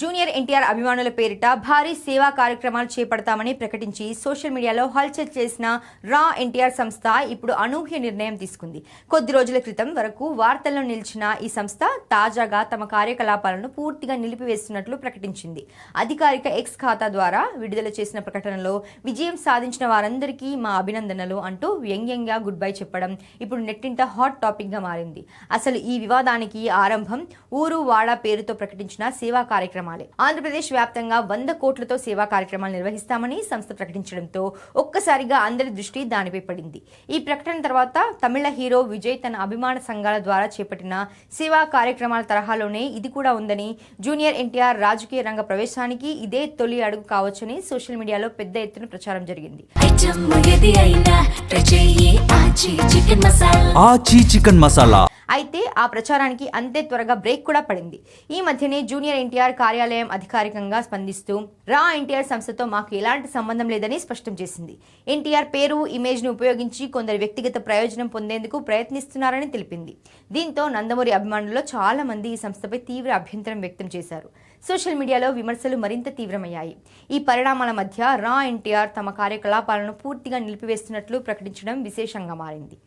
Junior NTR అభిమానుల పేరిట భారీ సేవా కార్యక్రమాలు చేపడతామని ప్రకటించి సోషల్ మీడియాలో హల్చల్ చేసిన రా ఎన్టీఆర్ సంస్థ ఇప్పుడు అనూహ్య నిర్ణయం తీసుకుంది. కొద్ది రోజుల క్రితం వరకు వార్తల్లో నిలిచిన ఈ సంస్థ తాజాగా తమ కార్యకలాపాలను పూర్తిగా నిలిపివేస్తున్నట్లు ప్రకటించింది. అధికారిక ఎక్స్ ఖాతా ద్వారా విడుదల చేసిన ప్రకటనలో విజయం సాధించిన వారందరికీ మా అభినందనలు అంటూ వ్యంగ్యంగా గుడ్ బై చెప్పడం ఇప్పుడు నెట్టింట హాట్ టాపిక్ గా మారింది. అసలు ఈ వివాదానికి ఆరంభం ఊరు వాడ పేరుతో ప్రకటించిన సేవా కార్యక్రమాలే. ఆంధ్రప్రదేశ్ వ్యాప్తంగా 100 కోట్లతో సేవా కార్యక్రమాలు నిర్వహిస్తామని సంస్థ ప్రకటించడంతో ఒక్కసారిగా అందరి దృష్టి దానిపై పడింది. ఈ ప్రకటన తర్వాత తమిళ హీరో విజయ్ తన అభిమాన సంఘాల ద్వారా చేపట్టిన సేవా కార్యక్రమాల తరహాలోనే ఇది కూడా ఉందని, జూనియర్ ఎన్టీఆర్ రాజకీయ రంగ ప్రవేశానికి ఇదే తొలి అడుగు కావచ్చని సోషల్ మీడియాలో పెద్ద ఎత్తున ప్రచారం జరిగింది. అయితే ఆ ప్రచారానికి అంతే త్వరగా బ్రేక్ కూడా పడింది. ఈ మధ్యనే జూనియర్ ఎన్టీఆర్ కార్యాలయం అధికారికంగా స్పందిస్తూ రా ఎన్టీఆర్ సంస్థతో మాకు ఎలాంటి సంబంధం లేదని స్పష్టం చేసింది. ఎన్టీఆర్ పేరు, ఇమేజ్ ను ఉపయోగించి కొందరు వ్యక్తిగత ప్రయోజనం పొందేందుకు ప్రయత్నిస్తున్నారని తెలిపింది. దీంతో నందమూరి అభిమానుల్లో చాలా మంది ఈ సంస్థపై తీవ్ర అభ్యంతరం వ్యక్తం చేశారు. సోషల్ మీడియాలో విమర్శలు మరింత తీవ్రమయ్యాయి. ఈ పరిణామాల మధ్య రా ఎన్టీఆర్ తమ కార్యకలాపాలను పూర్తిగా నిలిపివేస్తున్నట్లు ప్రకటించడం విశేషంగా మారింది.